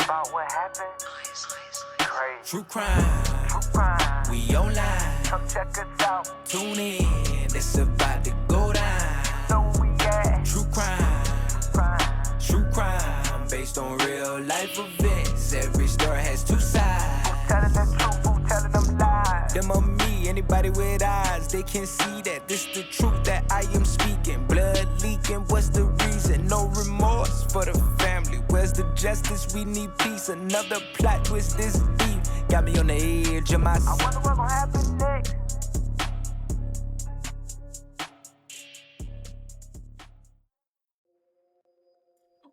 about what happened? Crazy. True crime, we online. Come check us out. Tune in, it's about to go down. So we at True crime, based on real life events. Every story has two sides. who's telling the truth, who's telling them lies? Them on me, anybody with eyes, they can see that this the truth that I am speaking. Blood leaking, what's the reason? No remorse for the family. Where's the justice? We need peace. Another plot twist this deep. Got me on the edge of my I wonder what's gonna happen next.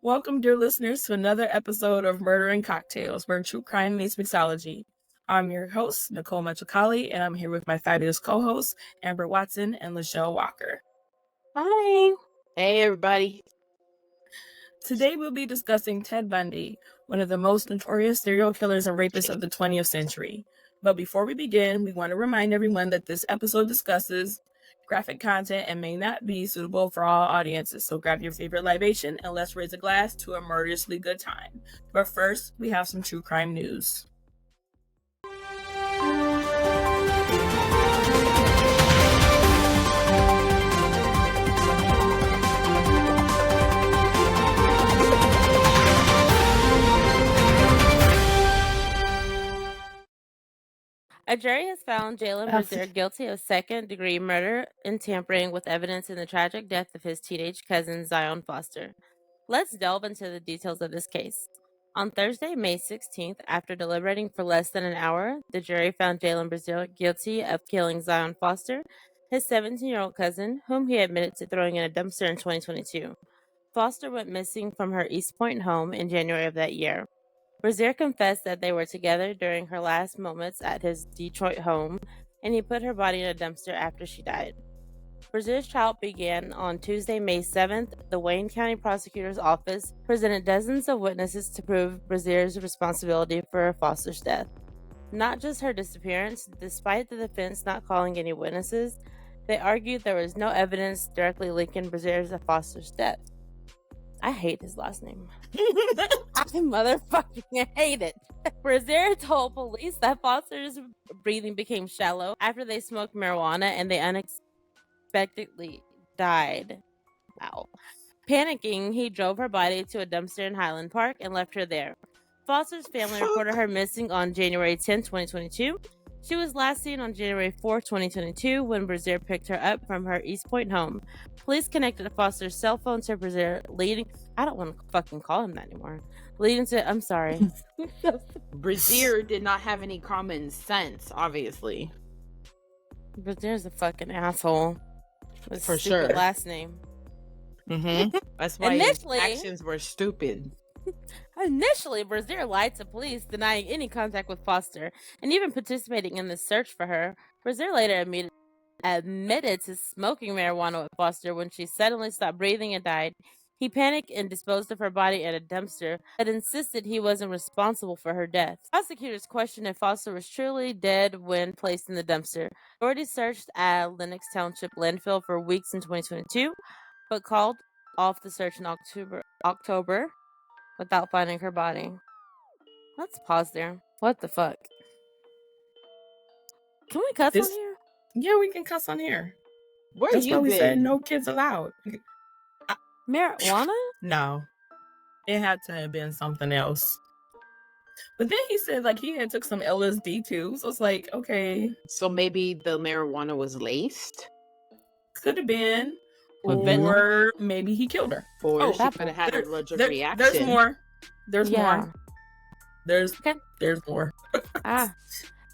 Welcome, dear listeners, to another episode of Murder and Cocktails, where true crime meets mixology. I'm your host, Nicole Metricali, and I'm here with my fabulous co-hosts, Amber Watson and Lachelle Walker. Hi. Hey, everybody. Today we'll be discussing Ted Bundy, one of the most notorious serial killers and rapists of the 20th century. But before we begin, we want to remind everyone that this episode discusses graphic content and may not be suitable for all audiences, so grab your favorite libation and let's raise a glass to a murderously good time. But first, we have some true crime news. A jury has found Jalen Brazier guilty of second-degree murder and tampering with evidence in the tragic death of his teenage cousin, Zion Foster. Let's delve into the details of this case. On Thursday, May 16th, after deliberating for less than an hour, the jury found Jalen Brazier guilty of killing Zion Foster, his 17-year-old cousin, whom he admitted to throwing in a dumpster in 2022. Foster went missing from her East Point home in January of that year. Brazier confessed that they were together during her last moments at his Detroit home, and he put her body in a dumpster after she died. Brazier's trial began on Tuesday, May 7th. The Wayne County Prosecutor's Office presented dozens of witnesses to prove Brazier's responsibility for Foster's death. Not just her disappearance, despite the defense not calling any witnesses, they argued there was no evidence directly linking Brazier to Foster's death. I hate his last name. I motherfucking hate it. Brazier told police that Foster's breathing became shallow after they smoked marijuana and they unexpectedly died. Wow. Panicking, he drove her body to a dumpster in Highland Park and left her there. Foster's family reported her missing on January 10, 2022. She was last seen on January 4, 2022, when Brazier picked her up from her East Point home. Police connected Foster's cell phone to Brazier, I don't want to fucking call him that anymore. I'm sorry. Brazier did not have any common sense, obviously. Brazier's a fucking asshole. With For stupid sure. last name. Mm-hmm. That's why Initially- his actions were stupid. Initially, Brazier lied to police, denying any contact with Foster, and even participating in the search for her. Brazier later admitted to smoking marijuana with Foster when she suddenly stopped breathing and died. He panicked and disposed of her body in a dumpster, but insisted he wasn't responsible for her death. Prosecutors questioned if Foster was truly dead when placed in the dumpster. Authorities searched at Lenox Township landfill for weeks in 2022, but called off the search in October without finding her body. Let's pause there. What the fuck? Can we cuss on here? Yeah, we can cuss on here. Where That's you why we been? said no kids allowed. Marijuana? No. It had to have been something else. But then he said like he had took some LSD too. So it's like, okay, So maybe the marijuana was laced? could have been. With venom? Or maybe he killed her. Or Oh, she could have had an allergic There's reaction. more. There's more. There's more.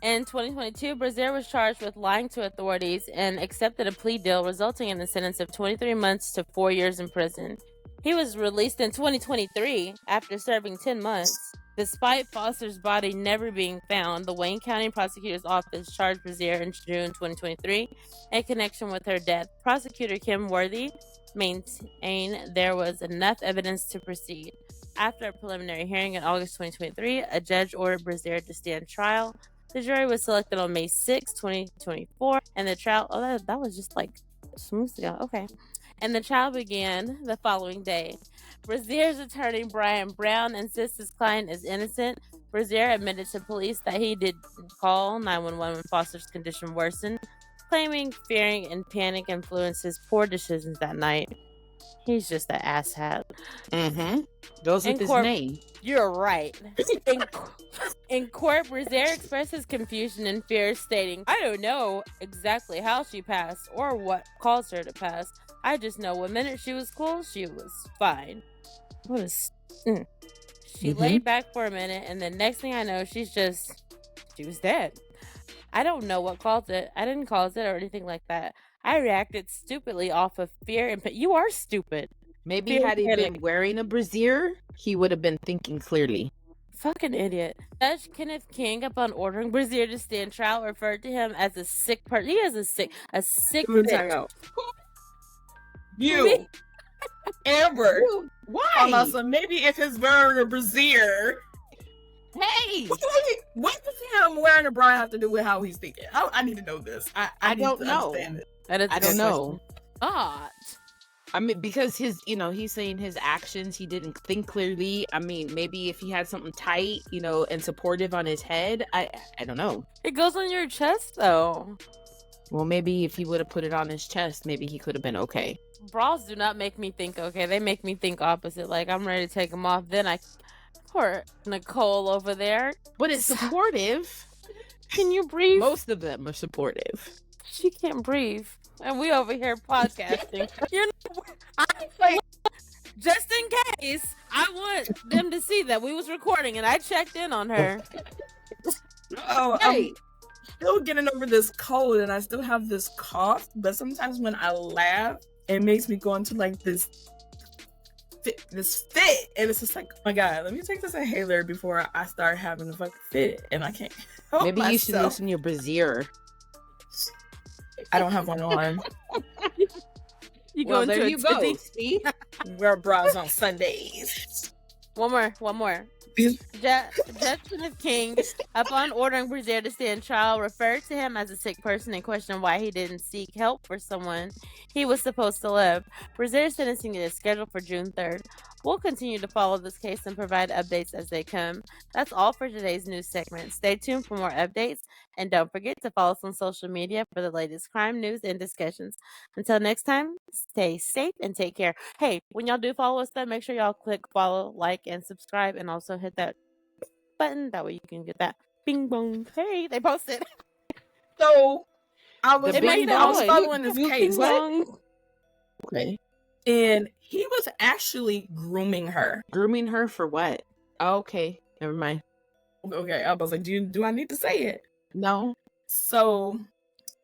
In 2022, Brazier was charged with lying to authorities and accepted a plea deal, resulting in a sentence of 23 months to 4 years in prison. He was released in 2023 after serving 10 months. Despite Foster's body never being found, the Wayne County Prosecutor's Office charged Brazier in June 2023 in connection with her death. Prosecutor Kim Worthy maintained there was enough evidence to proceed. After a preliminary hearing in August 2023, a judge ordered Brazier to stand trial. The jury was selected on May 6, 2024, and the trial... Oh, that was just like smooth ago. Okay. And the trial began the following day. Brazier's attorney, Brian Brown, insists his client is innocent. Brazier admitted to police that he did call 911 when Foster's condition worsened, claiming fearing and panic influenced his poor decisions that night. He's just an asshat. Mm-hmm. Goes with his name. You're right. In court, Brazier expressed his confusion and fears, stating, "I don't know exactly how she passed or what caused her to pass. I just know the minute she was cool, she was fine." What is... She laid back for a minute, and the next thing I know, she was dead. I don't know what caused it. I didn't cause it or anything like that. I reacted stupidly off of fear and you are stupid. Maybe had he been wearing a brassiere, he would have been thinking clearly. Fucking idiot. Judge Kenneth King, upon ordering Brazier to stand trial, referred to him as a sick person. He is a sick bitch. You, Amber. Why? So maybe if he's wearing a brassiere. Hey! What does him wearing a bra have to do with how he's thinking? I need to know this. I don't know. Understand it. I don't know. But I mean, because he's saying his actions, he didn't think clearly. I mean, maybe if he had something tight, and supportive on his head, I don't know. It goes on your chest, though. Well, maybe if he would have put it on his chest, maybe he could have been okay. Bras do not make me think okay. They make me think opposite. Like, I'm ready to take them off. Then poor Nicole over there. But it's supportive. Can you breathe? Most of them are supportive. She can't breathe. And we over here podcasting. Just in case, I want them to see that we was recording and I checked in on her. Oh, hey. I'm still getting over this cold and I still have this cough, but sometimes when I laugh, it makes me go into like this fit, and it's just like, oh my god, let me take this inhaler before I start having a fucking fit, and I can't help Maybe myself. You should loosen your brassiere. I don't have one on. There you go. See? Wear bras on Sundays. One more. Judge Kenneth King, upon ordering Brazier to stand trial, referred to him as a sick person and questioned why he didn't seek help for someone he was supposed to live. Brazier's sentencing is scheduled for June 3rd. We'll continue to follow this case and provide updates as they come. That's all for today's news segment. Stay tuned for more updates, and don't forget to follow us on social media for the latest crime news and discussions. Until next time, stay safe and take care. Hey, when y'all do follow us, though, make sure y'all click follow, like, and subscribe, and also hit that button. That way you can get that bing bong. Hey, they posted. So I was following this case. Okay. And he was actually grooming her. Grooming her for what? Oh, okay. Never mind. Okay, I was like, do I need to say it? No. So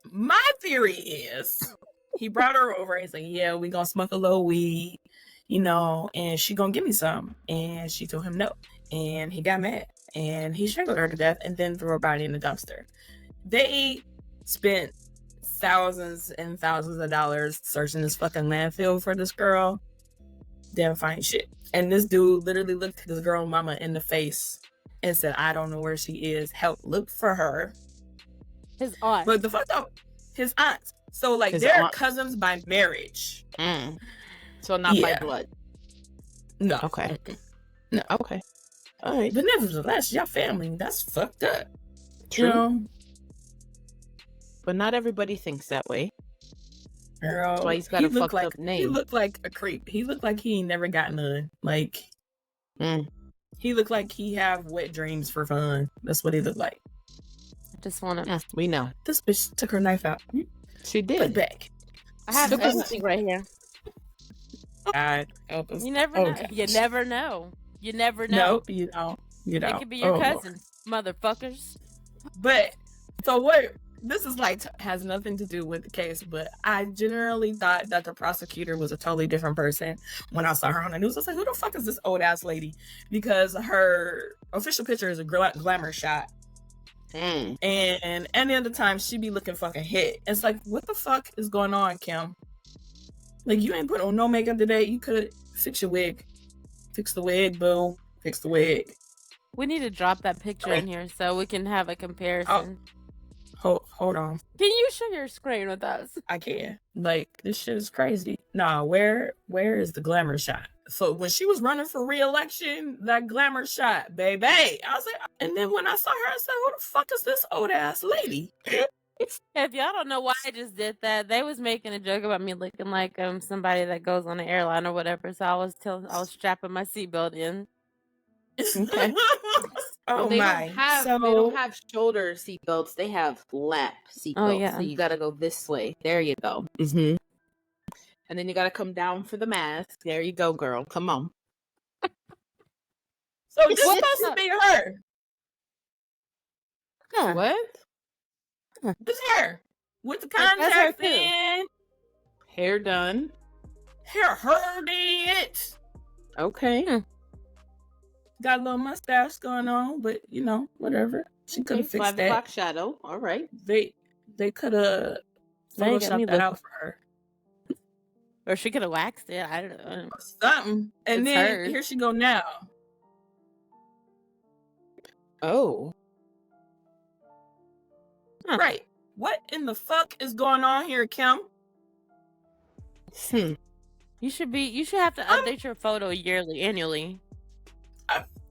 my theory is he brought her over. He's like, yeah, we gonna smoke a little weed, and she gonna give me some. And she told him no. And he got mad. And he strangled her to death and then threw her body in the dumpster. They spent thousands and thousands of dollars searching this fucking landfill for this girl. Didn't find shit. And this dude literally looked this girl mama in the face and said, I don't know where she is. Help look for her. His aunt. But the fuck up, his aunts. So like they're cousins by marriage. So not by blood. No. Okay. No. Okay. All right. But nevertheless, y'all family, that's fucked up. True. But not everybody thinks that way. Girl, that's why he's got a fucked up name. He looked like a creep. He looked like he ain't never got none. Like, he looked like he have wet dreams for fun. That's what he looked like. I just want to... We know. This bitch took her knife out. She did. Put it back. I have everything right here. God help us. You never know. You never know. You never know. Nope, you don't. It could be your cousin, motherfuckers. But, so what... This is like has nothing to do with the case, but I generally thought that the prosecutor was a totally different person when I saw her on the news. I was like, who the fuck is this old ass lady? Because her official picture is a glamour shot. And any other time she be looking fucking hit. It's like, what the fuck is going on, Kim? Like, you ain't put on no makeup today. You could fix your wig. Fix the wig, boo. Fix the wig. We need to drop that picture in here so we can have a comparison. Hold on. Can you share your screen with us? I can. Like, this shit is crazy. Nah, where is the glamour shot? So when she was running for re-election, that glamour shot, baby, I was like, and then when I saw her, I said, who the fuck is this old ass lady? If y'all don't know why I just did that, they was making a joke about me looking like somebody that goes on an airline or whatever. So I was strapping my seatbelt in. Okay. Oh Well, they my! don't have shoulder seatbelts. They have lap seatbelts. Oh, yeah. So you got to go this way. There you go. Mm-hmm. And then you got to come down for the mask. There you go, girl. Come on. So this supposed to be her. Huh. What? This her with the That's her contacts too. in. Hair done. Her did. Okay. Got a little mustache going on, but you know, whatever. She could have fixed 5 that. o'clock shadow. All right. They could have Now you got me photoshopped that out for her. Or she could have waxed it. I don't know. Something. And It's then her. here she go now. Oh. Huh. Right. What in the fuck is going on here, Kim? You should have to update your photo annually.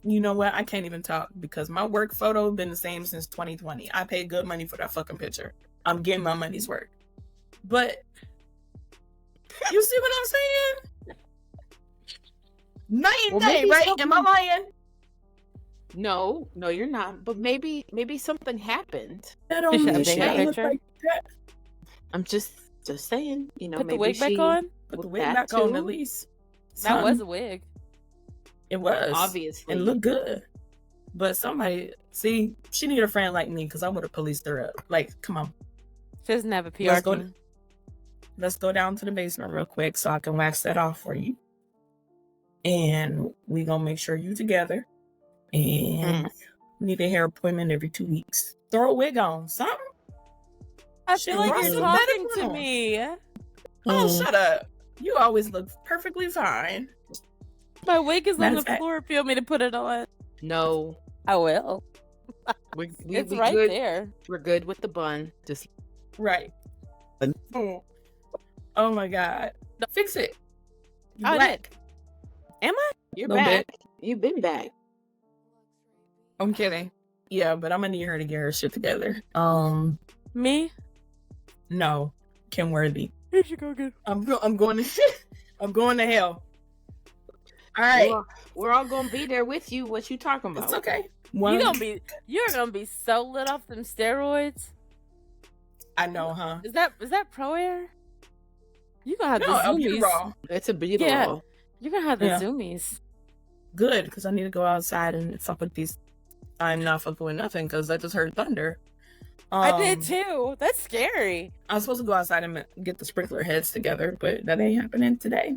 You know what? I can't even talk because my work photo been the same since 2020. I paid good money for that fucking picture. I'm getting my money's worth. But you see what I'm saying? Night and day, right? Am I lying? No, you're not. But maybe something happened. That don't She mean should she update her ain't look picture. like that. I'm just saying. You know, Put the maybe wig back she on. Put the with wig that back on too. at least. That was Something. a wig. It was. Obviously. And look good. But somebody, see, she need a friend like me because I would have policed her up. Like, come on. She doesn't have a PR Let's go, team. let's go down to the basement real quick so I can wax that off for you. And we gonna make sure you together. And we need a hair appointment every 2 weeks. Throw a wig on. Something. I Shit, feel like Ross you're is talking better to on. me. Oh, shut up. You always look perfectly fine. My wig is on Matter the of fact- floor if you want me to put it on. No. I will. We It's we right good. there. We're good with the bun. Just Right. Oh my God. Fix it. You I black. Am I? you're Little back. bit. You've been back. I'm kidding. Yeah, but I'm gonna need her to get her shit together. Me? No, Kim Worthy. You should go get. I'm going to I'm going to hell. All right, We're all gonna be there with you. What you talking about? it's okay. You're gonna be so lit off them steroids. I know, huh? Is that pro air? You gonna have No, the I'll zoomies. be raw. It's a beautiful. Yeah. You're gonna have the Yeah. zoomies. Good, because I need to go outside and fuck with these. I'm not fucking with nothing because I just heard thunder. I did too. That's scary. I was supposed to go outside and get the sprinkler heads together, but that ain't happening today.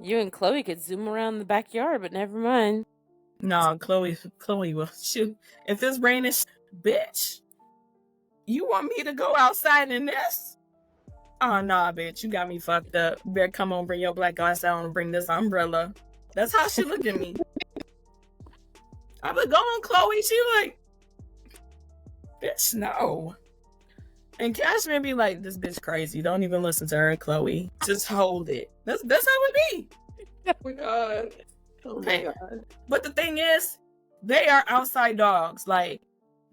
You and Chloe could zoom around the backyard, but never mind. No, Chloe will shoot. If it's raining, bitch, you want me to go outside in this? Oh, nah, bitch, you got me fucked up. Better come on, bring your black ass out and bring this umbrella. That's how she looked at me. I was going, Chloe. She like, bitch, no. And Cashmere be like, this bitch crazy. Don't even listen to her, Chloe. Just hold it. That's how it be. Oh my god. Oh my god. But the thing is, they are outside dogs. Like,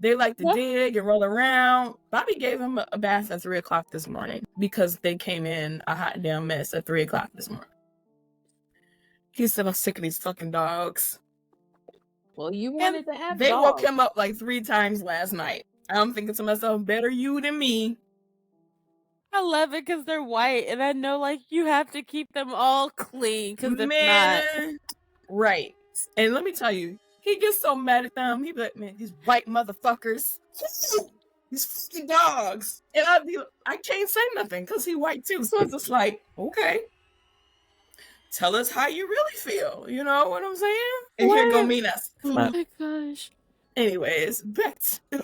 they like to dig and roll around. Bobby gave him a bath at 3 o'clock this morning because they came in a hot damn mess at 3 o'clock this morning. He said, I'm sick of these fucking dogs. Well, you wanted to have They dogs. woke him up like 3 times last night. I'm thinking to myself, better you than me. I love it because they're white, and I know like you have to keep them all clean because they're not. Man, right. And let me tell you, he gets so mad at them. He be like, man, these white motherfuckers. These fucking dogs. And I can't say nothing because he white too. So it's just like, okay. Tell us how you really feel. You know what I'm saying? And here go Minas. Oh my gosh. Anyways, back to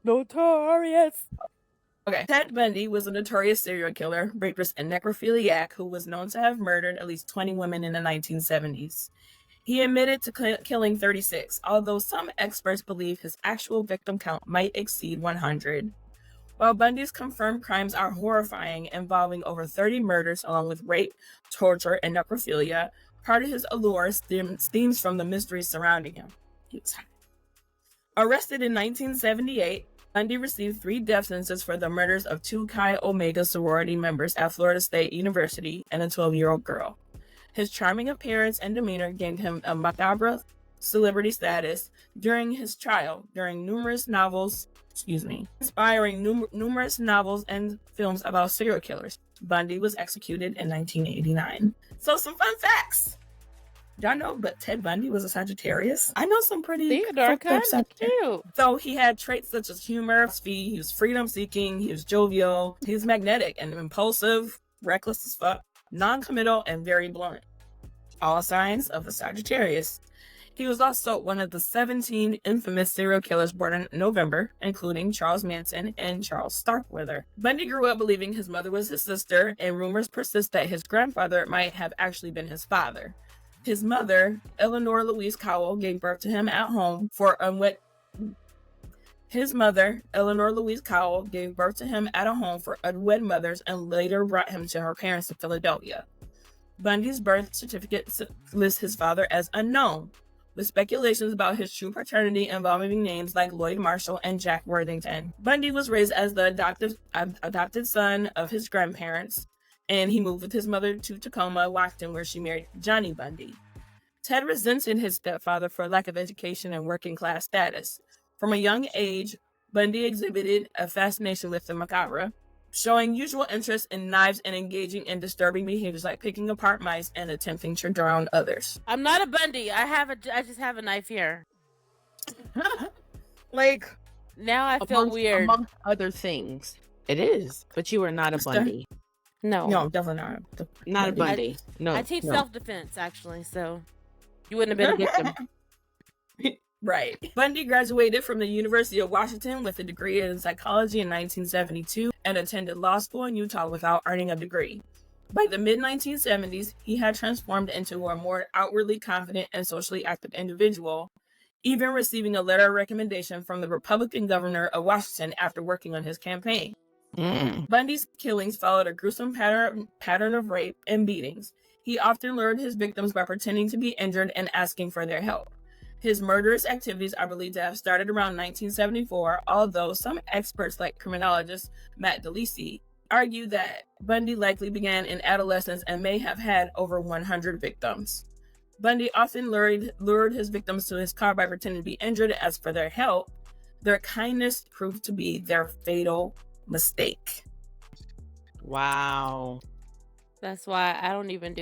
Notorious. Okay. Ted Bundy was a notorious serial killer, rapist, and necrophiliac who was known to have murdered at least 20 women in the 1970s. He admitted to killing 36, although some experts believe his actual victim count might exceed 100. While Bundy's confirmed crimes are horrifying, involving over 30 murders along with rape, torture, and necrophilia, part of his allure stems from the mysteries surrounding him. He was high. Arrested in 1978, Bundy received 3 death sentences for the murders of 2 Chi Omega sorority members at Florida State University and a 12-year-old girl. His charming appearance and demeanor gained him a macabre celebrity status during his trial, inspiring numerous novels and films about serial killers. Bundy was executed in 1989. So some fun facts. Y'all know, but Ted Bundy was a Sagittarius. I know some pretty Theodore, kind of cute. So he had traits such as humor, speed, he was freedom-seeking, he was jovial, he was magnetic and impulsive, reckless as fuck, non-committal, and very blunt. All signs of a Sagittarius. He was also one of the 17 infamous serial killers born in November, including Charles Manson and Charles Starkweather. Bundy grew up believing his mother was his sister, and rumors persist that his grandfather might have actually been his father. His mother, Eleanor Louise Cowell, gave birth to him at home for unwed mothers and later brought him to her parents in Philadelphia. Bundy's birth certificate lists his father as unknown, with speculations about his true paternity involving names like Lloyd Marshall and Jack Worthington. Bundy was raised as the adopted son of his grandparents, and he moved with his mother to Tacoma, Washington, where she married Johnny Bundy. Ted resented his stepfather for lack of education and working class status. From a young age, Bundy exhibited a fascination with the macabre, showing usual interest in knives and engaging in disturbing behaviors like picking apart mice and attempting to drown others. I'm not a Bundy. I just have a knife here. Like, now I feel weird. Among other things. It is, but you are not a Bundy. No, definitely not. Not a Bundy. I teach self-defense, actually, so you wouldn't have been a victim. Right. Bundy graduated from the University of Washington with a degree in psychology in 1972 and attended law school in Utah without earning a degree. By the mid-1970s, he had transformed into a more outwardly confident and socially active individual, even receiving a letter of recommendation from the Republican governor of Washington after working on his campaign. Bundy's killings followed a gruesome pattern of rape and beatings. He often lured his victims by pretending to be injured and asking for their help. His murderous activities are believed to have started around 1974, although some experts like criminologist Matt DeLisi argue that Bundy likely began in adolescence and may have had over 100 victims. Bundy often lured his victims to his car by pretending to be injured and asked for their help. Their kindness proved to be their fatal mistake. Wow. That's why I don't even,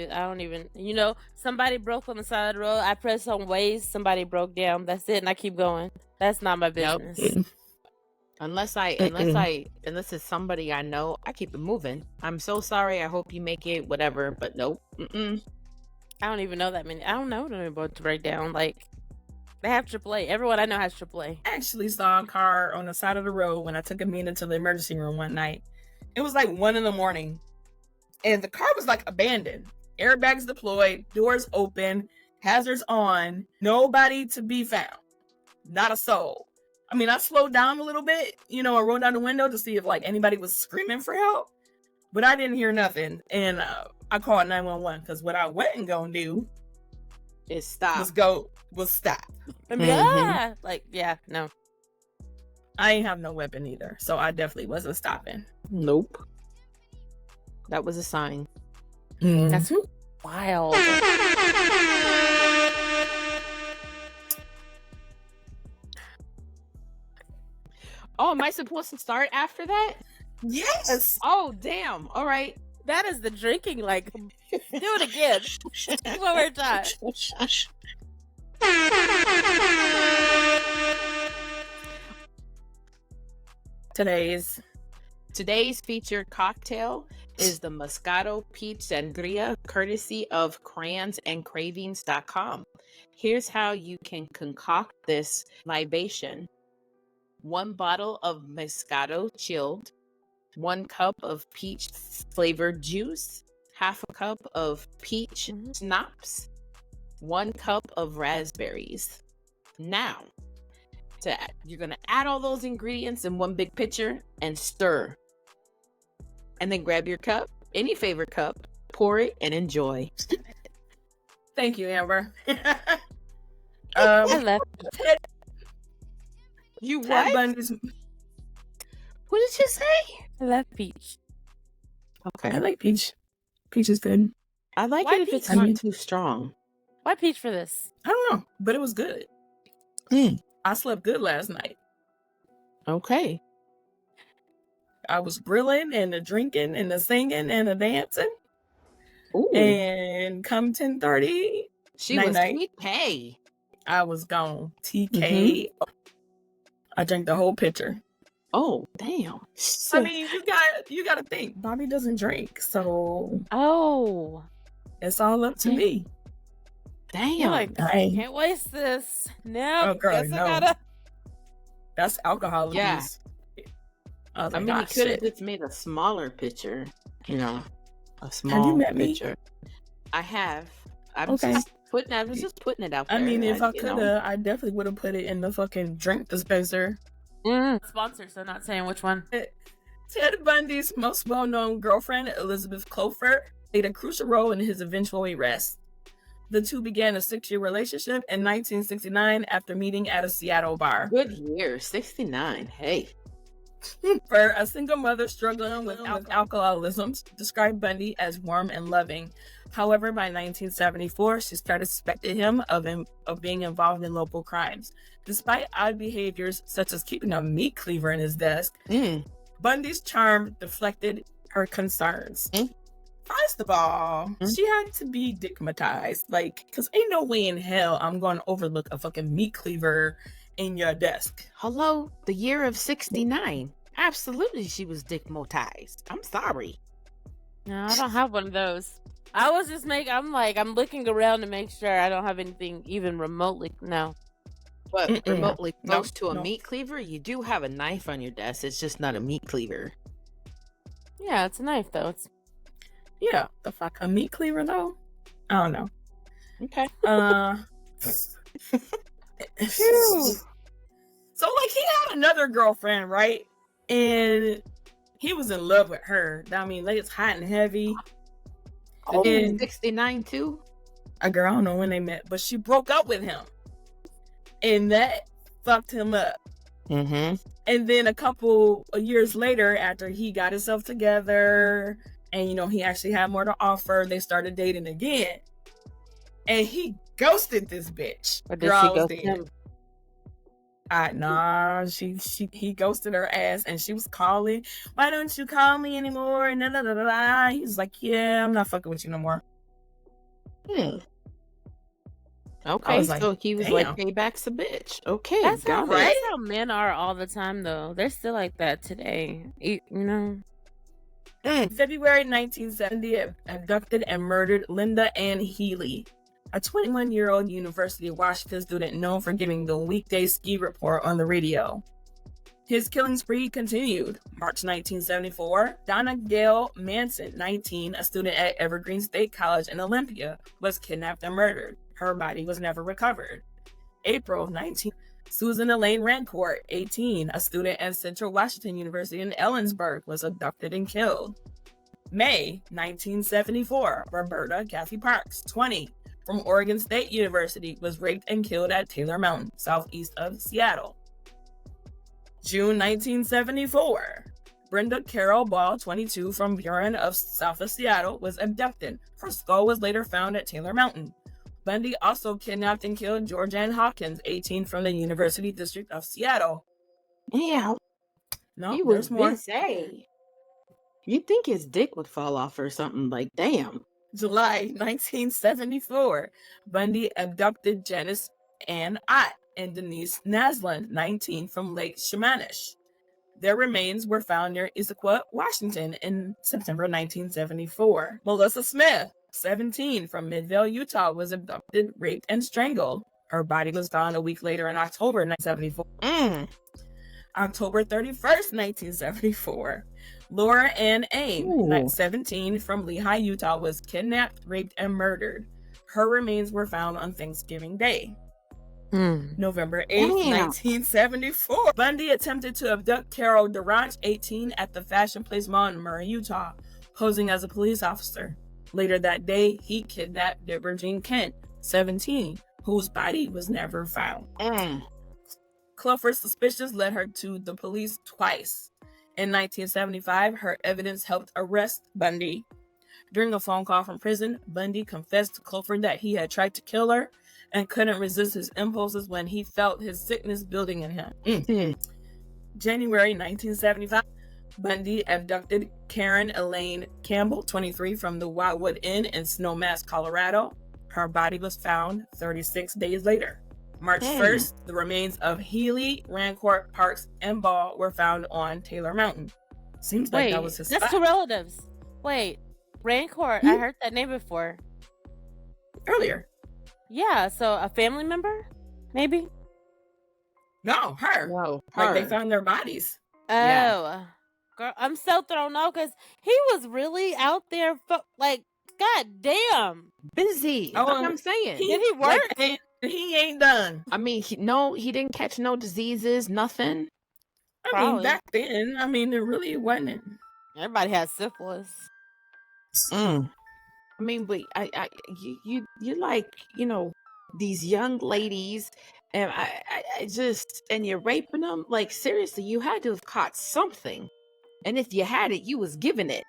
somebody broke on the side of the road. I pressed on ways, somebody broke down. That's it, and I keep going. That's not my business. Nope. Unless it's somebody I know, I keep it moving. I'm so sorry. I hope you make it, whatever. But nope. I don't even know that many. I don't know them about to break down. Like, they have AAA. Everyone I know has AAA. I actually saw a car on the side of the road when I took a meeting to the emergency room one night. It was like 1 a.m. and the car was like abandoned. Airbags deployed, doors open, hazards on, nobody to be found. Not a soul. I mean, I slowed down a little bit, I rolled down the window to see if like anybody was screaming for help, but I didn't hear nothing. And I called 911 because what I wasn't gonna do is stop. Was stop. No. I ain't have no weapon either, so I definitely wasn't stopping. Nope. That was a sign. That's wild. Oh, am I supposed to start after that? Yes. Oh, damn. All right. That is the drinking, like, do it again. One more time. Today's featured cocktail is the Moscato Peach Sangria, courtesy of crayansandcravings.com. Here's how you can concoct this libation. 1 bottle of Moscato chilled, 1 cup of peach flavored juice, half a cup of peach schnapps, 1 cup of raspberries. Now, You're gonna add all those ingredients in one big pitcher and stir. And then grab your cup, any favorite cup, pour it and enjoy. Thank you, Amber. I love Ted, You Ted what? Bundy's. What did you say? I love peach. Okay. I like peach. Peach is good. I like Why it if it's peach? not I mean- too strong. Why peach for this? I don't know, but it was good. Mm. I slept good last night. Okay. I was grilling and the drinking and the singing and the dancing. Ooh. And come 10:30, She night was night. TK. I was gone. TK. I drank the whole pitcher. Oh, damn. I mean, you got to think. Bobby doesn't drink, so Oh, it's all up to me. Damn. you're like, I- can't waste this. No, Oh, girl, guess no. I gotta. That's alcohol Yeah. abuse. I was I like, mean, "Ah, you could have shit." just made a smaller pitcher, a Have small you met me? pitcher. I have. I Okay. was just putting it out there. I mean, if I you could know. have, I definitely would have put it in the fucking drink dispenser. Sponsor, so not saying which one. Ted Bundy's most well-known girlfriend, Elizabeth Clover, played a crucial role in his eventual arrest. The two began a 6-year relationship in 1969 after meeting at a Seattle bar. Good year, 69. Hey. For a single mother struggling with alcoholism, described Bundy as warm and loving. However, by 1974, she started suspecting him of being involved in local crimes. Despite odd behaviors, such as keeping a meat cleaver in his desk, Bundy's charm deflected her concerns. First of all, she had to be digmatized. Because ain't no way in hell I'm going to overlook a fucking meat cleaver in your desk. Hello, the year of 69. Absolutely, she was digmatized. I'm sorry. No, I don't have one of those. I was just I'm looking around to make sure I don't have anything even remotely. No. But Mm-mm. remotely No, close to a no. meat cleaver, you do have a knife on your desk. It's just not a meat cleaver. Yeah, it's a knife though. It's Yeah, the fuck, a meat cleaver though? I don't know. Okay. So he had another girlfriend, right? And he was in love with her. I mean, it's hot and heavy. Oh, And 69 too? a girl, I don't know when they met, but she broke up with him. And that fucked him up. Mm-hmm. And then a couple of years later, after he got himself together and, he actually had more to offer, they started dating again. And he ghosted this bitch. or did Girl, she I was go dead. him? Nah, he ghosted her ass, and she was calling. Why don't you call me anymore? And He was like, yeah, I'm not fucking with you no more. Okay, was like, so he was damn. like, payback's a bitch. Okay, That's how, got it. that's how men are all the time though. They're still like that today. You know. February 1970, abducted and murdered Linda Ann Healy, a 21-year-old University of Washington student known for giving the weekday ski report on the radio. His killing spree continued. March 1974, Donna Gail Manson, 19, a student at Evergreen State College in Olympia, was kidnapped and murdered. Her body was never recovered. April 19, Susan Elaine Rancourt, 18, a student at Central Washington University in Ellensburg, was abducted and killed. May 1974, Roberta Kathy Parks, 20, from Oregon State University, was raped and killed at Taylor Mountain, southeast of Seattle. June 1974, Brenda Carol Ball, 22, from Buren of south of Seattle, was abducted. Her skull was later found at Taylor Mountain. Bundy also kidnapped and killed Georgianne Hawkins, 18, from the University District of Seattle. Yeah, No, he was there's more. busy. You'd think his dick would fall off or something, like, damn. July 1974, Bundy abducted Janice Ann Ott and Denise Naslund, 19, from Lake Shamanish. Their remains were found near Issaquah, Washington in September 1974. Melissa Smith, 17, from Midvale, Utah, was abducted, raped, and strangled. Her body was found a week later in October 1974. October 31st, 1974. Laura Ann Aim, Ooh. 17, from Lehi, Utah, was kidnapped, raped, and murdered. Her remains were found on Thanksgiving Day. November 8th, Damn. 1974. Bundy attempted to abduct Carol Durant, 18, at the Fashion Place Mall in Murray, Utah, posing as a police officer. Later that day, he kidnapped Deborah Jean Kent, 17, whose body was never found. Cluffer's suspicions led her to the police twice. In 1975, her evidence helped arrest Bundy. During a phone call from prison, Bundy confessed to Cluffer that he had tried to kill her and couldn't resist his impulses when he felt his sickness building in him. January 1975, Bundy abducted Karen Elaine Campbell, 23, from the Wildwood Inn in Snowmass, Colorado. Her body was found 36 days later. March 1st, the remains of Healy, Rancourt, Parks, and Ball were found on Taylor Mountain. Seems like that was his That's spot. two relatives. Wait, Rancourt, I heard that name before. Earlier. Yeah, so a family member? Maybe? No, her. Whoa, Like they found their bodies. Oh. Yeah. Girl, I'm so thrown off because he was really out there, like, god damn. Busy. That's what I'm saying. Did he work? Like, he ain't done. I mean, he didn't catch no diseases, nothing. I mean, back then, there really wasn't. Everybody has syphilis. I mean, but you like, these young ladies, and I just, and you're raping them. Like, seriously, you had to have caught something, and if you had it, you was giving it.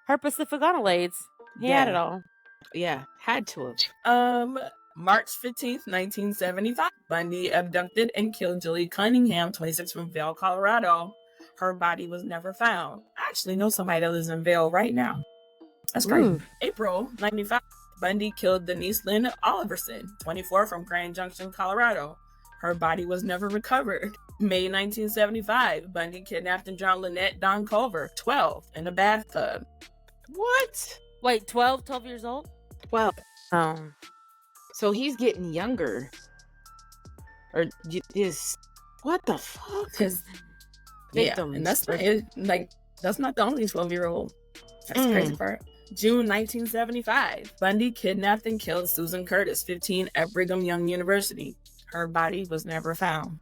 Herpes simplex. He had it all. Yeah, had to have. March 15th, 1975, Bundy abducted and killed Julie Cunningham, 26, from Vail, Colorado. Her body was never found. I actually know somebody that lives in Vail right now. That's great. April 1995, Bundy killed Denise Lynn Oliverson, 24, from Grand Junction, Colorado. Her body was never recovered. May 1975, Bundy kidnapped and drowned Lynette Dawn Culver, 12, in a bathtub. What? Wait, 12 years old? 12. Oh. So he's getting younger. Or is what the fuck? Victims. And that's that's not the only 12-year-old. That's the crazy part. June 1975, Bundy kidnapped and killed Susan Curtis, 15, at Brigham Young University. Her body was never found.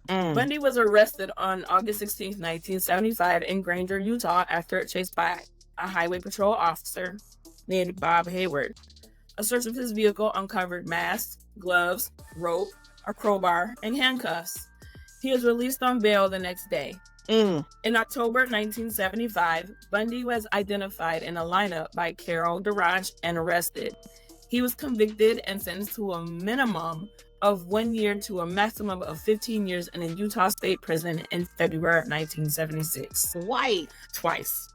Bundy was arrested on August 16, 1975, in Granger, Utah, after chased by a highway patrol officer named Bob Hayward. A search of his vehicle uncovered masks, gloves, rope, a crowbar, and handcuffs. He was released on bail the next day. In October 1975, Bundy was identified in a lineup by Carol Durant and arrested. He was convicted and sentenced to a minimum of 1 year to a maximum of 15 years in a Utah State prison in February 1976. Twice.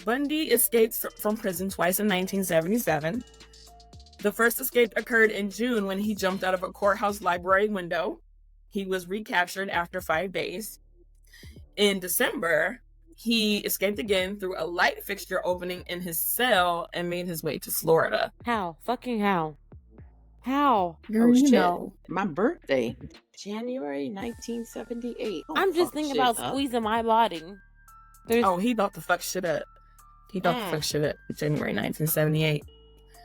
Bundy escaped from prison twice in 1977. The first escape occurred in June when he jumped out of a courthouse library window. He was recaptured after 5 days. In December, he escaped again through a light fixture opening in his cell and made his way to Florida. How? Fucking how? How? Girl, you know. My birthday, January 1978. I'm just thinking about squeezing my body. He about to fuck shit up. January 1978.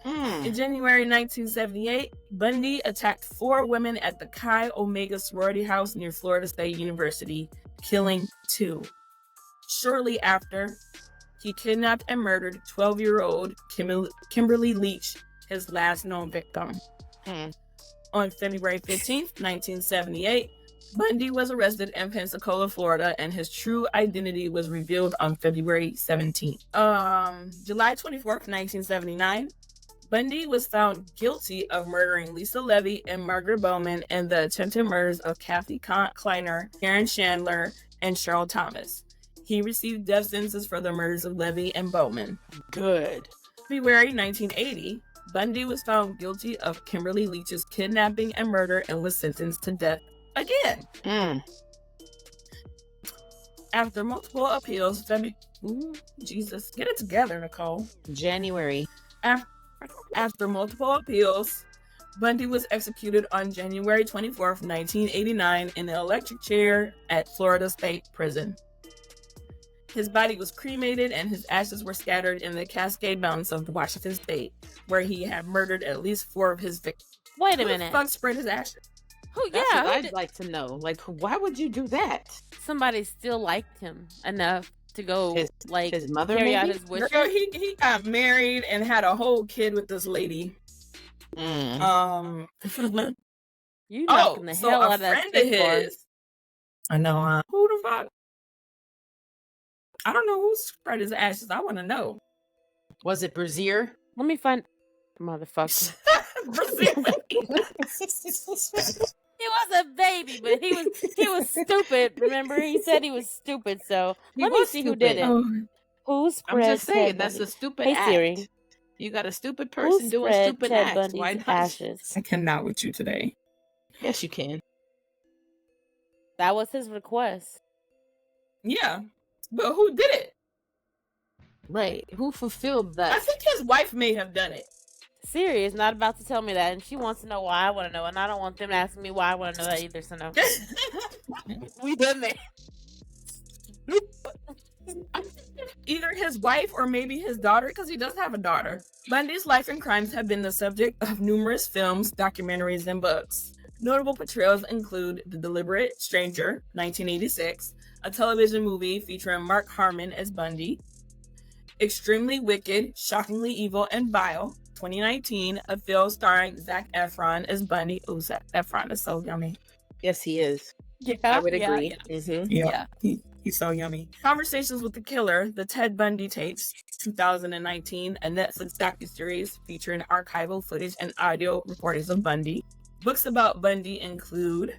In January 1978, Bundy attacked 4 women at the Chi Omega sorority house near Florida State University, killing 2. Shortly after, he kidnapped and murdered 12-year-old Kimberly Leach, his last known victim. On February 15th, 1978, Bundy was arrested in Pensacola, Florida, and his true identity was revealed on February 17th. July 24th, 1979, Bundy was found guilty of murdering Lisa Levy and Margaret Bowman in the attempted murders of Kathy Kleiner, Karen Chandler, and Cheryl Thomas. He received death sentences for the murders of Levy and Bowman. Good. February 1980, Bundy was found guilty of Kimberly Leach's kidnapping and murder and was sentenced to death again. After multiple appeals, Jesus, get it together, Nicole. January. After multiple appeals, Bundy was executed on January 24th, 1989 in an electric chair at Florida State Prison. His body was cremated and his ashes were scattered in the Cascade Mountains of Washington State, where he had murdered at least 4 of his victims. Wait a Who minute. the fuck spread his ashes? Who? That's Yeah. what who I'd did- like to know. Like, why would you do that? Somebody still liked him enough to go His mother, carry out maybe? his wishes. Girl, he got married and had a whole kid with this lady. Mm. You knocking the so hell a out of that friend of skateboard. his. I know. Who the fuck? I don't know who spread his ashes. I want to know. Was it Brazier? Let me find motherfucker. Brazil. He was a baby, but he was stupid. Remember, he said he was stupid. So He let me was see who did it. Oh, Who spread? I'm just saying, Ted that's a Bundy? stupid Hey, act. Siri. You got a stupid Who person doing spread stupid Ted acts. Bundy's Why not? ashes? I cannot with you today. Yes, you can. That was his request. Yeah, but who did it? Right. Who fulfilled I that? think his wife may have done it. Siri is not about to tell me that, and she wants to know why I want to know, and I don't want them to ask me why I want to know that either. So no, we done that. Either his wife or maybe his daughter, because he does have a daughter. Bundy's life and crimes have been the subject of numerous films, documentaries, and books. Notable portrayals include The Deliberate Stranger, 1986, a television movie featuring Mark Harmon as Bundy, Extremely Wicked, Shockingly Evil, and Vile, 2019, a film starring Zac Efron as Bundy. Oh, Zac Efron is so yummy. Yes, he is. Yeah, I would yeah, agree. yeah. Mm-hmm. Yeah. He's so yummy. Conversations with the Killer, the Ted Bundy tapes, 2019, a Netflix docuseries featuring archival footage and audio recordings of Bundy. Books about Bundy include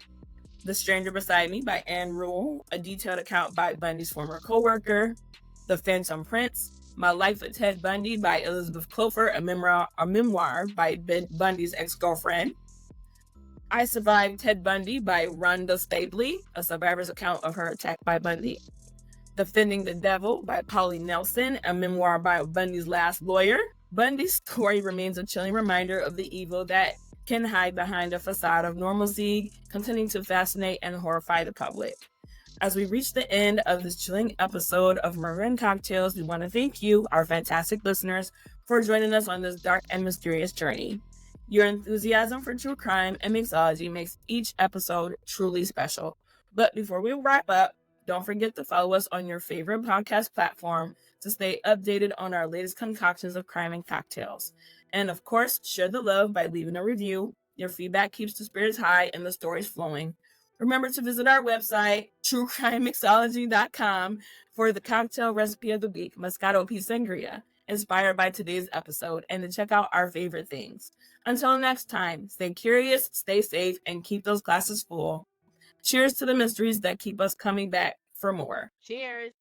The Stranger Beside Me by Anne Rule, a detailed account by Bundy's former co-worker, The Phantom Prince, My Life with Ted Bundy by Elizabeth Clover, a memoir by Bundy's ex-girlfriend, I Survived Ted Bundy by Rhonda Stabley, a survivor's account of her attack by Bundy. Defending the Devil by Polly Nelson, a memoir by Bundy's last lawyer. Bundy's story remains a chilling reminder of the evil that can hide behind a facade of normalcy, continuing to fascinate and horrify the public. As we reach the end of this chilling episode of Marin Cocktails, we want to thank you, our fantastic listeners, for joining us on this dark and mysterious journey. Your enthusiasm for true crime and mixology makes each episode truly special. But before we wrap up, don't forget to follow us on your favorite podcast platform to stay updated on our latest concoctions of crime and cocktails. And of course, share the love by leaving a review. Your feedback keeps the spirits high and the stories flowing. Remember to visit our website, truecrimemixology.com, for the cocktail recipe of the week, Moscato Peach Sangria, inspired by today's episode, and to check out our favorite things. Until next time, stay curious, stay safe, and keep those glasses full. Cheers to the mysteries that keep us coming back for more. Cheers.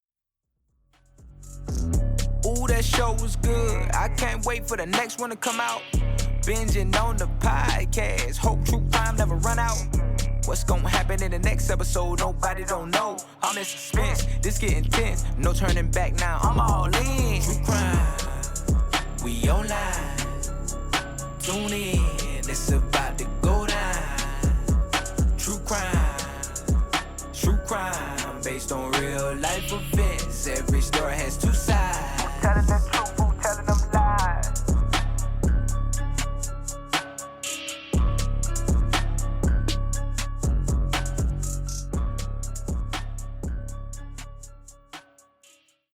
Ooh, that show was good. I can't wait for the next one to come out. Binging on the podcast. Hope true crime never run out. What's gonna happen in the next episode? Nobody don't know. All that suspense, this get intense. No turning back now. I'm all in. True crime, we online. Tune in, it's about to go down. True crime based on real life events. Every story has two sides.